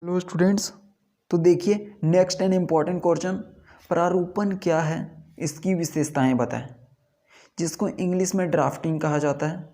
Hello students. तो देखिए next and important question, प्रारूपण क्या है, इसकी विशेषताएं बताएं, जिसको इंग्लिश में ड्राफ्टिंग कहा जाता है।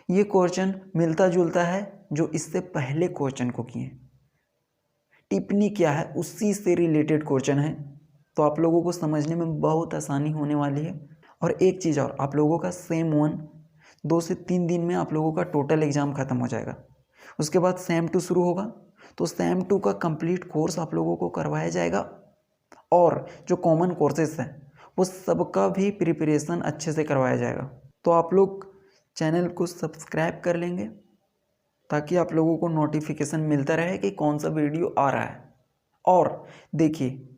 ये क्वेश्चन मिलता जुलता है जो इससे पहले क्वेश्चन को किए। टिप्पणी क्या है उसी से रिलेटेड क्वेश्चन है, तो आप लोगों को समझने में बहुत आसानी होने वाली है। और एक चीज़ और, आप लोगों का सेम 1 2 से 3 दिन में आप लोगों का टोटल एग्ज़ाम ख़त्म हो जाएगा। उसके बाद सेम 2 शुरू होगा, तो सेम 2 का कंप्लीट कोर्स आप लोगों को करवाया जाएगा। और जो कॉमन कोर्सेज हैं वो सबका भी प्रिपरेशन अच्छे से करवाया जाएगा। तो आप लोग चैनल को सब्सक्राइब कर लेंगे ताकि आप लोगों को नोटिफिकेशन मिलता रहे कि कौन सा वीडियो आ रहा है। और देखिए,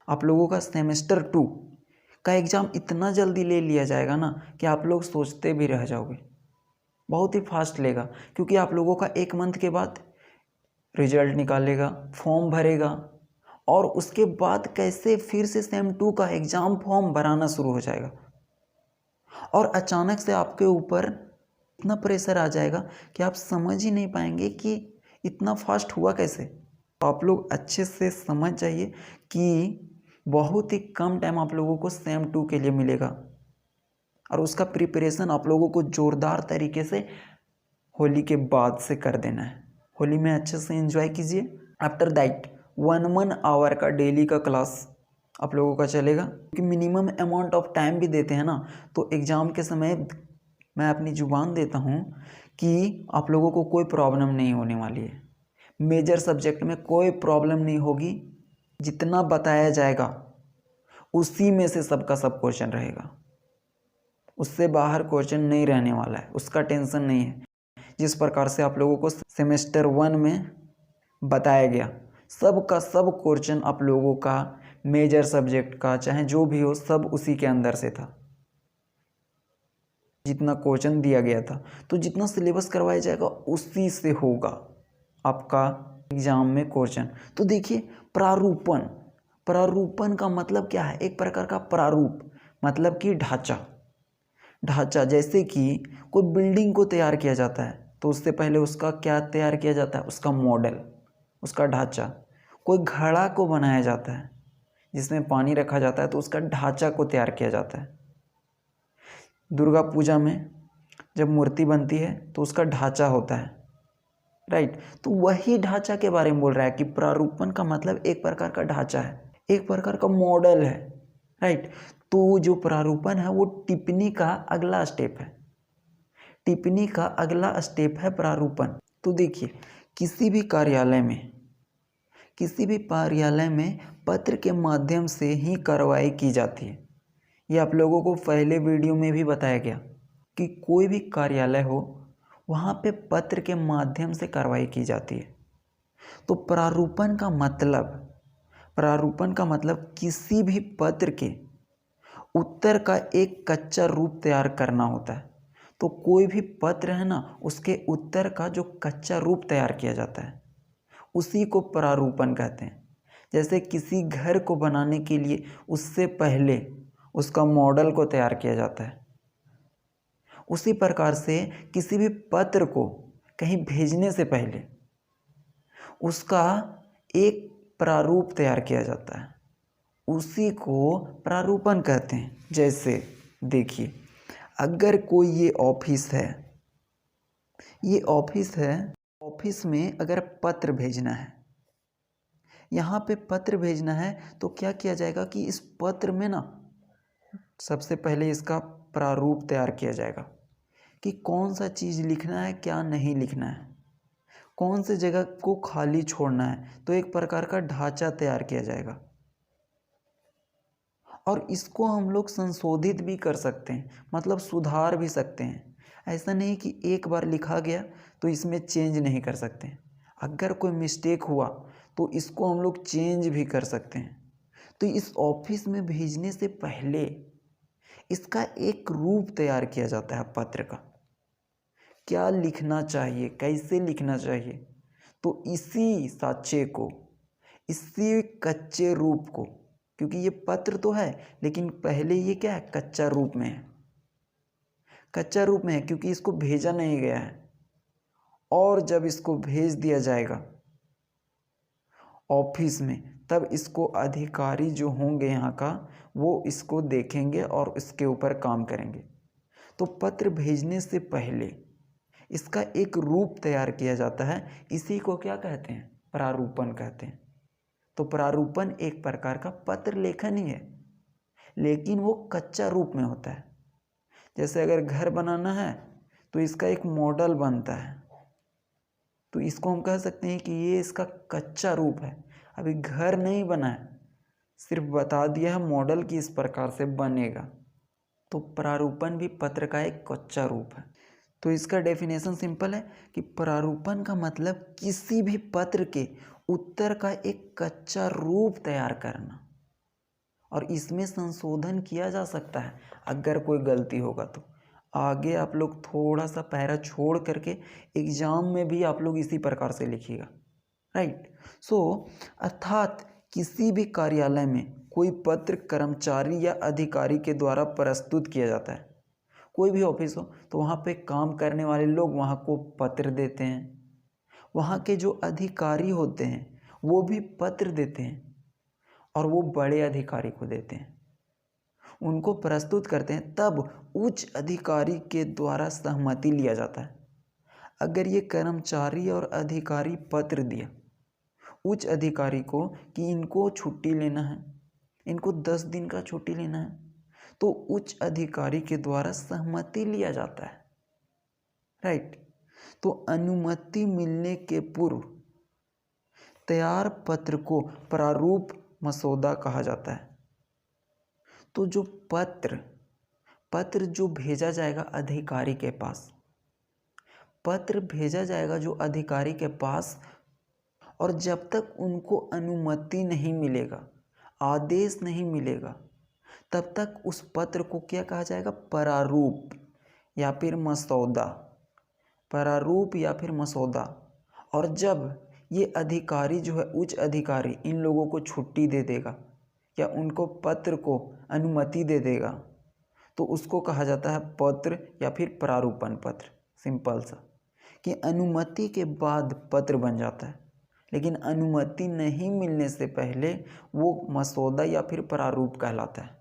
आप लोगों का सेमेस्टर 2 का एग्ज़ाम इतना जल्दी ले लिया जाएगा ना कि आप लोग सोचते भी रह जाओगे। बहुत ही फास्ट लेगा, क्योंकि आप लोगों का 1 मंथ के बाद रिजल्ट निकालेगा, फॉर्म भरेगा, और उसके बाद कैसे फिर से सेम 2 का एग्ज़ाम फॉर्म भराना शुरू हो जाएगा। और अचानक से आपके ऊपर इतना प्रेशर आ जाएगा कि आप समझ ही नहीं पाएंगे कि इतना फास्ट हुआ कैसे। तो आप लोग अच्छे से समझ जाइए कि बहुत ही कम टाइम आप लोगों को सेम 2 के लिए मिलेगा, और उसका प्रिपरेशन आप लोगों को ज़ोरदार तरीके से होली के बाद से कर देना है। होली में अच्छे से एंजॉय कीजिए। आफ्टर दैट 1 आवर का डेली का क्लास आप लोगों का चलेगा, क्योंकि मिनिमम अमाउंट ऑफ टाइम भी देते हैं ना, तो एग्ज़ाम के समय मैं अपनी जुबान देता हूँ कि आप लोगों को कोई प्रॉब्लम नहीं होने वाली है। मेजर सब्जेक्ट में कोई प्रॉब्लम नहीं होगी। जितना बताया जाएगा उसी में से सबका सब क्वेश्चन रहेगा, उससे बाहर क्वेश्चन नहीं रहने वाला है, उसका टेंशन नहीं है। जिस प्रकार से आप लोगों को सेमेस्टर 1 में बताया गया, सब का सब क्वेश्चन आप लोगों का मेजर सब्जेक्ट का चाहे जो भी हो सब उसी के अंदर से था। जितना क्वेश्चन दिया गया था, तो जितना सिलेबस करवाया जाएगा उसी से होगा आपका एग्जाम में क्वेश्चन। तो देखिए, प्रारूपण, प्रारूपण का मतलब क्या है? एक प्रकार का प्रारूप मतलब कि ढांचा। ढांचा जैसे कि कोई बिल्डिंग को तैयार किया जाता है तो उससे पहले उसका क्या तैयार किया जाता है? उसका मॉडल, उसका ढांचा। कोई घड़ा को बनाया जाता है जिसमें पानी रखा जाता है, तो उसका ढांचा को तैयार किया जाता है। दुर्गा पूजा में जब मूर्ति बनती है तो उसका ढांचा होता है, राइट। तो वही ढांचा के बारे में बोल रहा है कि प्रारूपण का मतलब एक प्रकार का ढांचा है, एक प्रकार का मॉडल है, राइट। तो जो प्रारूपण है वो टिप्पणी का अगला स्टेप है। टिप्पणी का अगला स्टेप है प्रारूपण। तो देखिए, किसी भी कार्यालय में पत्र के माध्यम से ही कार्रवाई की जाती है। ये आप लोगों को पहले वीडियो में भी बताया गया कि कोई भी कार्यालय हो वहाँ पे पत्र के माध्यम से कार्रवाई की जाती है। तो प्रारूपण का मतलब किसी भी पत्र के उत्तर का एक कच्चा रूप तैयार करना होता है। तो कोई भी पत्र है ना, उसके उत्तर का जो कच्चा रूप तैयार किया जाता है उसी को प्रारूपण कहते हैं। जैसे किसी घर को बनाने के लिए उससे पहले उसका मॉडल को तैयार किया जाता है, उसी प्रकार से किसी भी पत्र को कहीं भेजने से पहले उसका एक प्रारूप तैयार किया जाता है, उसी को प्रारूपण कहते हैं। जैसे देखिए, अगर कोई ये ऑफिस है, ऑफिस में अगर पत्र भेजना है, यहाँ पे पत्र भेजना है, तो क्या किया जाएगा कि इस पत्र में ना सबसे पहले इसका प्रारूप तैयार किया जाएगा कि कौन सा चीज़ लिखना है, क्या नहीं लिखना है, कौन से जगह को खाली छोड़ना है। तो एक प्रकार का ढांचा तैयार किया जाएगा, और इसको हम लोग संशोधित भी कर सकते हैं, मतलब सुधार भी सकते हैं। ऐसा नहीं कि एक बार लिखा गया तो इसमें चेंज नहीं कर सकते हैं। अगर कोई मिस्टेक हुआ तो इसको हम लोग चेंज भी कर सकते हैं। तो इस ऑफिस में भेजने से पहले इसका एक रूप तैयार किया जाता है पत्र का, क्या लिखना चाहिए, कैसे लिखना चाहिए। तो इसी साक्ष्य को, इसी कच्चे रूप को, क्योंकि ये पत्र तो है लेकिन पहले ये क्या है, कच्चा रूप में है। कच्चा रूप में है क्योंकि इसको भेजा नहीं गया है, और जब इसको भेज दिया जाएगा ऑफिस में, तब इसको अधिकारी जो होंगे यहाँ का वो इसको देखेंगे और इसके ऊपर काम करेंगे। तो पत्र भेजने से पहले इसका एक रूप तैयार किया जाता है, इसी को क्या कहते हैं? प्रारूपण कहते हैं। तो प्रारूपण एक प्रकार का पत्र लेखन ही है, लेकिन वो कच्चा रूप में होता है। जैसे अगर घर बनाना है तो इसका एक मॉडल बनता है, तो इसको हम कह सकते हैं कि ये इसका कच्चा रूप है। अभी घर नहीं बना है, सिर्फ बता दिया है मॉडल कि इस प्रकार से बनेगा। तो प्रारूपण भी पत्र का एक कच्चा रूप है। तो इसका डेफिनेशन सिंपल है कि प्रारूपण का मतलब किसी भी पत्र के उत्तर का एक कच्चा रूप तैयार करना, और इसमें संशोधन किया जा सकता है अगर कोई गलती होगा तो। आगे आप लोग थोड़ा सा पैरा छोड़ करके एग्जाम में भी आप लोग इसी प्रकार से लिखिएगा, राइट। सो अर्थात किसी भी कार्यालय में कोई पत्र कर्मचारी या अधिकारी के द्वारा प्रस्तुत किया जाता है। कोई भी ऑफिस हो तो वहाँ पे काम करने वाले लोग वहाँ को पत्र देते हैं, वहाँ के जो अधिकारी होते हैं वो भी पत्र देते हैं, और वो बड़े अधिकारी को देते हैं, उनको प्रस्तुत करते हैं, तब उच्च अधिकारी के द्वारा सहमति लिया जाता है। अगर ये कर्मचारी और अधिकारी पत्र दिया उच्च अधिकारी को कि इनको छुट्टी लेना है, इनको 10 दिन का छुट्टी लेना है, तो उच्च अधिकारी के द्वारा सहमति लिया जाता है, राइट। तो अनुमति मिलने के पूर्व तैयार पत्र को प्रारूप मसौदा कहा जाता है। तो जो पत्र जो भेजा जाएगा अधिकारी के पास, पत्र भेजा जाएगा जो अधिकारी के पास, और जब तक उनको अनुमति नहीं मिलेगा, आदेश नहीं मिलेगा, तब तक उस पत्र को क्या कहा जाएगा? प्रारूप या फिर मसौदा, प्रारूप या फिर मसौदा। और जब ये अधिकारी जो है उच्च अधिकारी इन लोगों को छुट्टी दे देगा या उनको पत्र को अनुमति दे देगा, तो उसको कहा जाता है पत्र या फिर प्रारूपण पत्र। सिंपल सा कि अनुमति के बाद पत्र बन जाता है, लेकिन अनुमति नहीं मिलने से पहले वो मसौदा या फिर प्रारूप कहलाता है।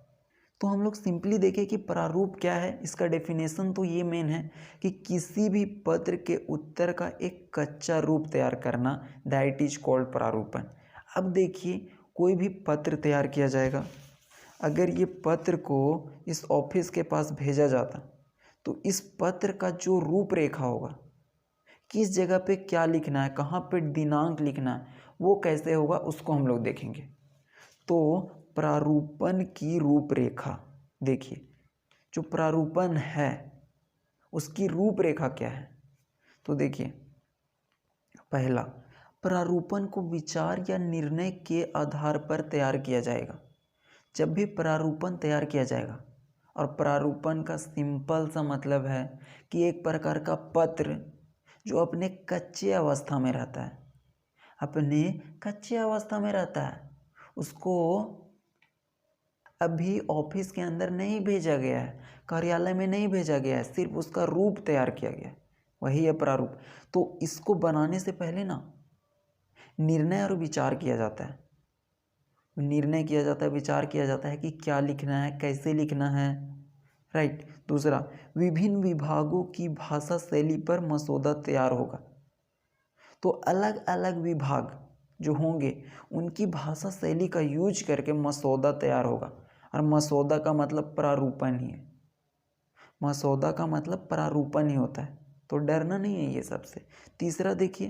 तो हम लोग सिंपली देखें कि प्रारूप क्या है। इसका डेफिनेशन तो ये मेन है कि किसी भी पत्र के उत्तर का एक कच्चा रूप तैयार करना, दैट इज कॉल्ड प्रारूपण। अब देखिए कोई भी पत्र तैयार किया जाएगा, अगर ये पत्र को इस ऑफिस के पास भेजा जाता तो इस पत्र का जो रूपरेखा होगा, किस जगह पे क्या लिखना है, कहाँ पे दिनांक लिखना है, वो कैसे होगा उसको हम लोग देखेंगे। तो प्रारूपण की रूपरेखा देखिए, जो प्रारूपण है उसकी रूपरेखा क्या है। तो देखिए, पहला, प्रारूपण को विचार या निर्णय के आधार पर तैयार किया जाएगा। जब भी प्रारूपण तैयार किया जाएगा, और प्रारूपण का सिंपल सा मतलब है कि एक प्रकार का पत्र जो अपने कच्चे अवस्था में रहता है, अपने कच्चे अवस्था में रहता है, उसको अभी ऑफिस के अंदर नहीं भेजा गया है, कार्यालय में नहीं भेजा गया है, सिर्फ उसका रूप तैयार किया गया है, वही है प्रारूप। तो इसको बनाने से पहले ना निर्णय और विचार किया जाता है, निर्णय किया जाता है, विचार किया जाता है कि क्या लिखना है, कैसे लिखना है, राइट। दूसरा, विभिन्न विभागों की भाषा शैली पर मसौदा तैयार होगा। तो अलग अलग विभाग जो होंगे उनकी भाषा शैली का यूज करके मसौदा तैयार होगा, और मसौदा का मतलब प्रारूपण ही है, मसौदा का मतलब प्रारूपण ही होता है, तो डरना नहीं है ये सबसे। तीसरा देखिए,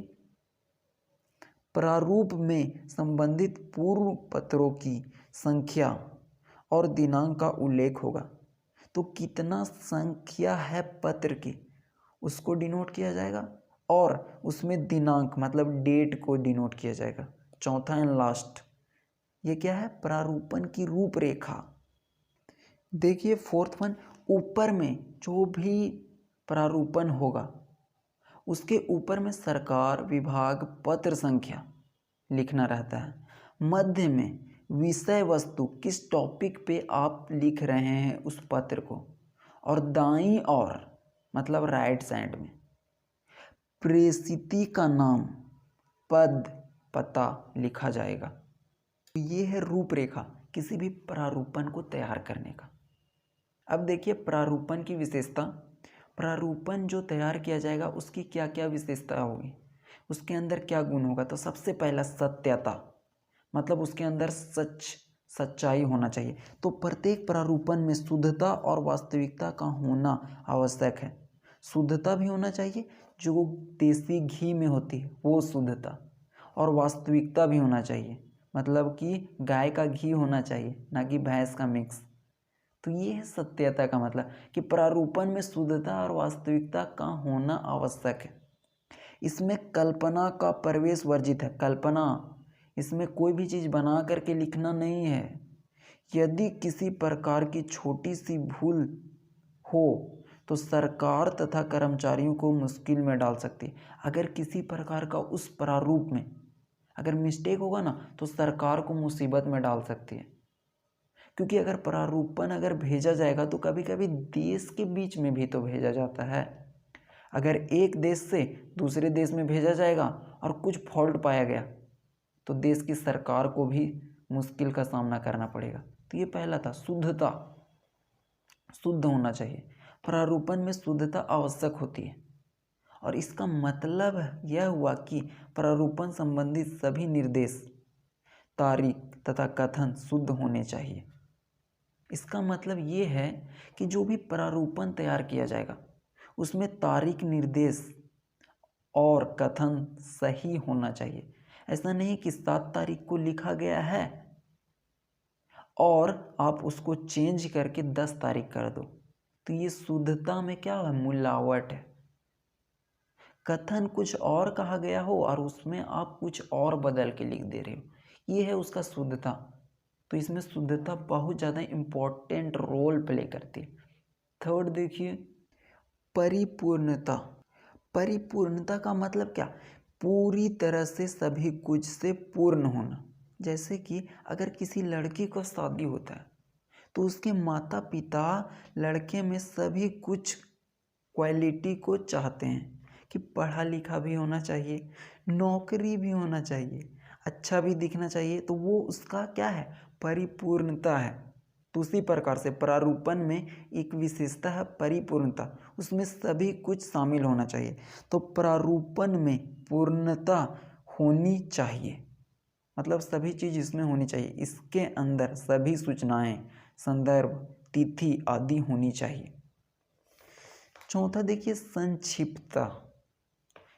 प्रारूप में संबंधित पूर्व पत्रों की संख्या और दिनांक का उल्लेख होगा। तो कितना संख्या है पत्र की उसको डिनोट किया जाएगा, और उसमें दिनांक मतलब डेट को डिनोट किया जाएगा। चौथा एंड लास्ट, ये क्या है? प्रारूपण की रूपरेखा। देखिए फोर्थ वन, ऊपर में जो भी प्रारूपण होगा उसके ऊपर में सरकार, विभाग, पत्र संख्या लिखना रहता है। मध्य में विषय वस्तु, किस टॉपिक पे आप लिख रहे हैं उस पत्र को, और दाईं ओर मतलब राइट साइड में प्रेषिती का नाम, पद, पता लिखा जाएगा। तो ये है रूपरेखा किसी भी प्रारूपण को तैयार करने का। अब देखिए प्रारूपण की विशेषता। प्रारूपण जो तैयार किया जाएगा उसकी क्या क्या विशेषता होगी, उसके अंदर क्या गुण होगा। तो सबसे पहला सत्यता, मतलब उसके अंदर सच्चाई होना चाहिए। तो प्रत्येक प्रारूपण में शुद्धता और वास्तविकता का होना आवश्यक है। शुद्धता भी होना चाहिए, जो देसी घी में होती है वो शुद्धता, और वास्तविकता भी होना चाहिए, मतलब कि गाय का घी होना चाहिए, ना कि भैंस का मिक्स। तो ये है सत्यता का मतलब कि प्रारूपण में शुद्धता और वास्तविकता का होना आवश्यक है। इसमें कल्पना का प्रवेश वर्जित है। कल्पना, इसमें कोई भी चीज़ बना करके लिखना नहीं है। यदि किसी प्रकार की छोटी सी भूल हो तो सरकार तथा कर्मचारियों को मुश्किल में डाल सकती है। अगर किसी प्रकार का उस प्रारूप में अगर मिस्टेक होगा ना तो सरकार को मुसीबत में डाल सकती है। क्योंकि अगर प्रारूपण अगर भेजा जाएगा तो कभी कभी देश के बीच में भी तो भेजा जाता है। अगर एक देश से दूसरे देश में भेजा जाएगा और कुछ फॉल्ट पाया गया तो देश की सरकार को भी मुश्किल का सामना करना पड़ेगा। तो ये पहला था, शुद्धता, शुद्ध होना चाहिए। प्रारूपण में शुद्धता आवश्यक होती है, और इसका मतलब यह हुआ कि प्रारूपण संबंधी सभी निर्देश, तारीख तथा कथन शुद्ध होने चाहिए। इसका मतलब ये है कि जो भी प्रारूपण तैयार किया जाएगा उसमें तारीख, निर्देश और कथन सही होना चाहिए। ऐसा नहीं कि 7 तारीख को लिखा गया है और आप उसको चेंज करके 10 तारीख कर दो, तो ये शुद्धता में क्या है, मिलावट है। कथन कुछ और कहा गया हो और उसमें आप कुछ और बदल के लिख दे रहे हो, ये है उसका शुद्धता। तो इसमें शुद्धता बहुत ज़्यादा इम्पोर्टेंट रोल प्ले करती है। थर्ड देखिए, परिपूर्णता। परिपूर्णता का मतलब क्या, पूरी तरह से सभी कुछ से पूर्ण होना। जैसे कि अगर किसी लड़की को शादी होता है तो उसके माता पिता लड़के में सभी कुछ क्वालिटी को चाहते हैं कि पढ़ा लिखा भी होना चाहिए, नौकरी भी होना चाहिए, अच्छा भी दिखना चाहिए। तो वो उसका क्या है, परिपूर्णता है। तो उसी प्रकार से प्रारूपण में एक विशेषता है परिपूर्णता, उसमें सभी कुछ शामिल होना चाहिए। तो प्रारूपण में पूर्णता होनी चाहिए, मतलब सभी चीज़ इसमें होनी चाहिए। इसके अंदर सभी सूचनाएं, संदर्भ, तिथि आदि होनी चाहिए। चौथा देखिए, संक्षिप्तता।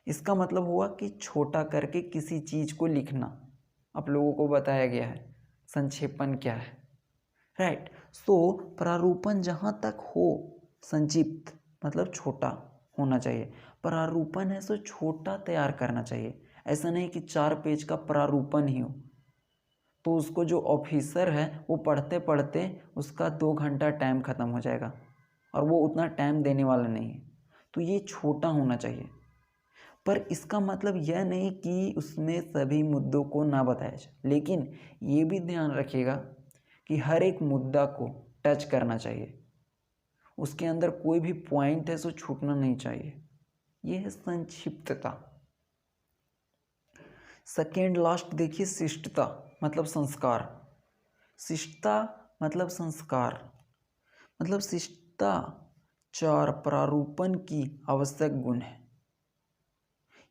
इसका मतलब हुआ कि छोटा करके किसी चीज़ को लिखना। आप लोगों को बताया गया है संक्षेपण क्या है, राइट। सो प्रारूपण जहाँ तक हो संक्षिप्त मतलब छोटा होना चाहिए। प्रारूपण है सो छोटा तैयार करना चाहिए। ऐसा नहीं कि 4 पेज का प्रारूपण ही हो तो उसको जो ऑफिसर है वो पढ़ते पढ़ते उसका 2 घंटा टाइम ख़त्म हो जाएगा और वो उतना टाइम देने वाला नहीं है। तो ये छोटा होना चाहिए, पर इसका मतलब यह नहीं कि उसमें सभी मुद्दों को ना बताया जाए, लेकिन ये भी ध्यान रखिएगा कि हर एक मुद्दा को टच करना चाहिए। उसके अंदर कोई भी पॉइंट है सो छूटना नहीं चाहिए। ये है संक्षिप्तता। सेकेंड लास्ट देखिए, शिष्टता मतलब संस्कार। शिष्टता मतलब संस्कार, मतलब शिष्टाचार प्रारूपण की आवश्यक गुण है।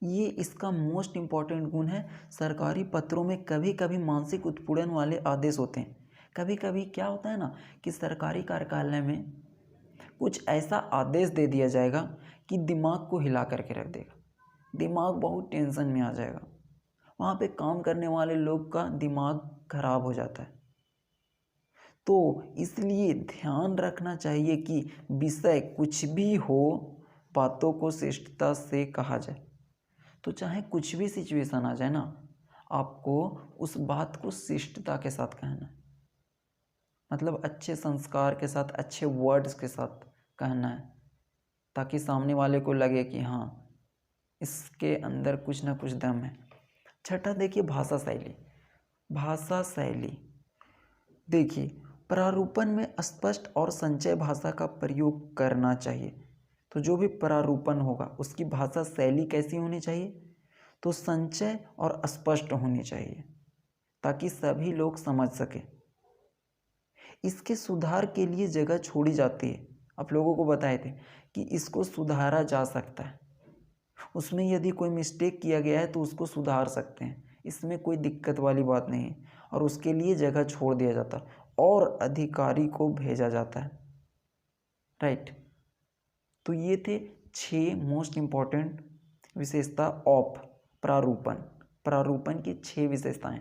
ये इसका मोस्ट इम्पॉर्टेंट गुण है। सरकारी पत्रों में कभी कभी मानसिक उत्पीड़न वाले आदेश होते हैं। कभी कभी क्या होता है ना कि सरकारी कार्यालय में कुछ ऐसा आदेश दे दिया जाएगा कि दिमाग को हिला करके रख देगा, दिमाग बहुत टेंशन में आ जाएगा, वहाँ पे काम करने वाले लोग का दिमाग खराब हो जाता है। तो इसलिए ध्यान रखना चाहिए कि विषय कुछ भी हो, बातों को शिष्टता से कहा जाए। तो चाहे कुछ भी सिचुएशन आ जाए ना, आपको उस बात को शिष्टता के साथ कहना है, मतलब अच्छे संस्कार के साथ, अच्छे वर्ड्स के साथ कहना है, ताकि सामने वाले को लगे कि हाँ इसके अंदर कुछ ना कुछ दम है। छठा देखिए, भाषा शैली। भाषा शैली देखिए, प्रारूपण में स्पष्ट और संचय भाषा का प्रयोग करना चाहिए। तो जो भी प्रारूपण होगा उसकी भाषा शैली कैसी होनी चाहिए, तो संचय और स्पष्ट होनी चाहिए ताकि सभी लोग समझ सके। इसके सुधार के लिए जगह छोड़ी जाती है। आप लोगों को बताए थे कि इसको सुधारा जा सकता है, उसमें यदि कोई मिस्टेक किया गया है तो उसको सुधार सकते हैं, इसमें कोई दिक्कत वाली बात नहीं है। और उसके लिए जगह छोड़ दिया जाता है और अधिकारी को भेजा जाता है, राइट। तो ये थे 6 मोस्ट इम्पॉर्टेंट विशेषता ऑफ प्रारूपण। प्रारूपण की 6 विशेषताएं।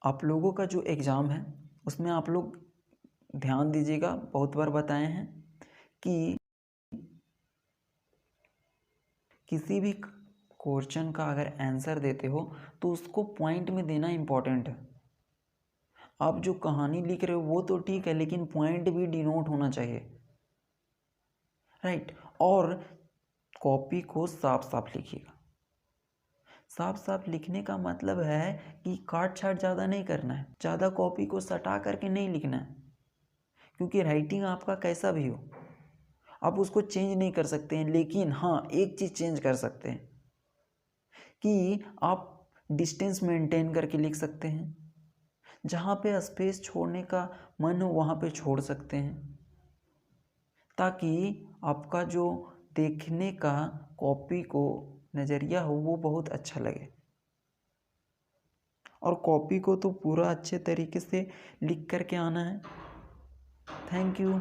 आप लोगों का जो एग्ज़ाम है उसमें आप लोग ध्यान दीजिएगा, बहुत बार बताए हैं कि किसी भी क्वेश्चन का अगर आंसर देते हो तो उसको पॉइंट में देना इम्पॉर्टेंट है। आप जो कहानी लिख रहे हो वो तो ठीक है, लेकिन पॉइंट भी डिनोट होना चाहिए, राइट। और कॉपी को साफ साफ लिखिएगा। साफ साफ लिखने का मतलब है कि काट छाट ज़्यादा नहीं करना है, ज़्यादा कॉपी को सटा करके नहीं लिखना है, क्योंकि राइटिंग आपका कैसा भी हो आप उसको चेंज नहीं कर सकते हैं। लेकिन हाँ, एक चीज़ चेंज कर सकते हैं कि आप डिस्टेंस मेंटेन करके लिख सकते हैं, जहाँ पे स्पेस छोड़ने का मन हो वहाँ पे छोड़ सकते हैं, ताकि आपका जो देखने का कॉपी को नज़रिया हो वो बहुत अच्छा लगे। और कॉपी को तो पूरा अच्छे तरीके से लिख करके आना है। Thank you.